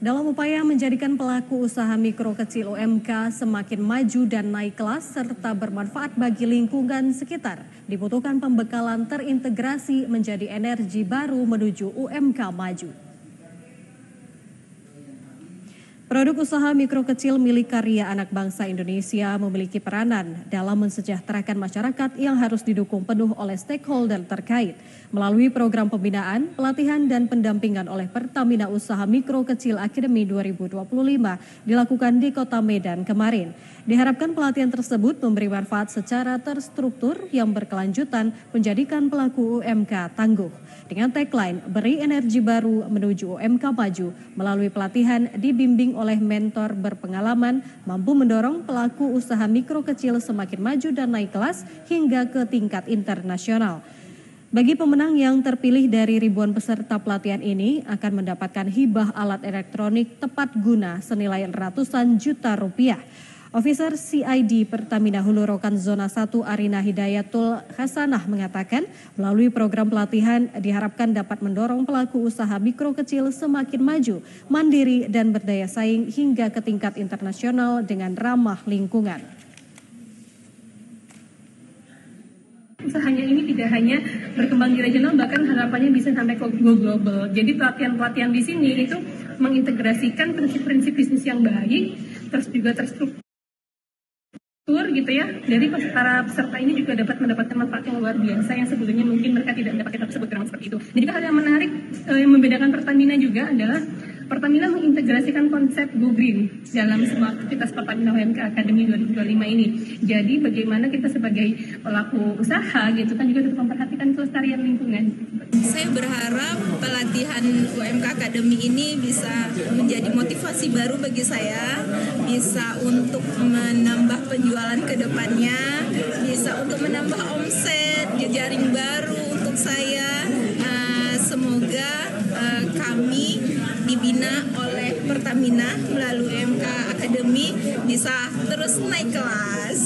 Dalam upaya menjadikan pelaku usaha mikro kecil UMK semakin maju dan naik kelas serta bermanfaat bagi lingkungan sekitar, dibutuhkan pembekalan terintegrasi menjadi energi baru menuju UMK maju. Produk usaha mikro kecil milik karya anak bangsa Indonesia memiliki peranan dalam mensejahterakan masyarakat yang harus didukung penuh oleh stakeholder terkait melalui program pembinaan, pelatihan, dan pendampingan oleh Pertamina Usaha Mikro Kecil Academy 2025 dilakukan di Kota Medan kemarin. Diharapkan pelatihan tersebut memberi manfaat secara terstruktur yang berkelanjutan menjadikan pelaku UMK tangguh. Dengan tagline Beri Energi Baru Menuju UMK Maju, melalui pelatihan dibimbing oleh mentor berpengalaman mampu mendorong pelaku usaha mikro kecil semakin maju dan naik kelas hingga ke tingkat internasional. Bagi pemenang yang terpilih dari ribuan peserta pelatihan ini akan mendapatkan hibah alat elektronik tepat guna senilai ratusan juta rupiah. Officer CID Pertamina Hulu Rokan Zona 1 Arina Hidayatul Hasanah mengatakan melalui program pelatihan diharapkan dapat mendorong pelaku usaha mikro kecil semakin maju, mandiri dan berdaya saing hingga ke tingkat internasional dengan ramah lingkungan. Usahanya ini tidak hanya berkembang di regional, bahkan harapannya bisa sampai ke global. Jadi pelatihan-pelatihan di sini itu mengintegrasikan prinsip-prinsip bisnis yang baik, terus juga terstruktur gitu ya. Dari para peserta ini juga dapat mendapatkan manfaat yang luar biasa yang sebelumnya mungkin mereka tidak mendapatkan tersebut seperti itu. Dan juga hal yang menarik yang membedakan Pertamina juga adalah Pertamina mengintegrasikan konsep Go Green dalam semua aktivitas Pertamina UMK Academy 2025 ini. Jadi bagaimana kita sebagai pelaku usaha gitu kan juga tetap memperhatikan kelestarian lingkungan. Saya berharap pelatihan UMK Academy ini bisa menjadi motivasi baru bagi saya, bisa untuk menambah penjualan ke depannya, bisa untuk menambah omset, jejaring baru untuk saya. Semoga kami dibina oleh Pertamina melalui UMK Academy bisa terus naik kelas.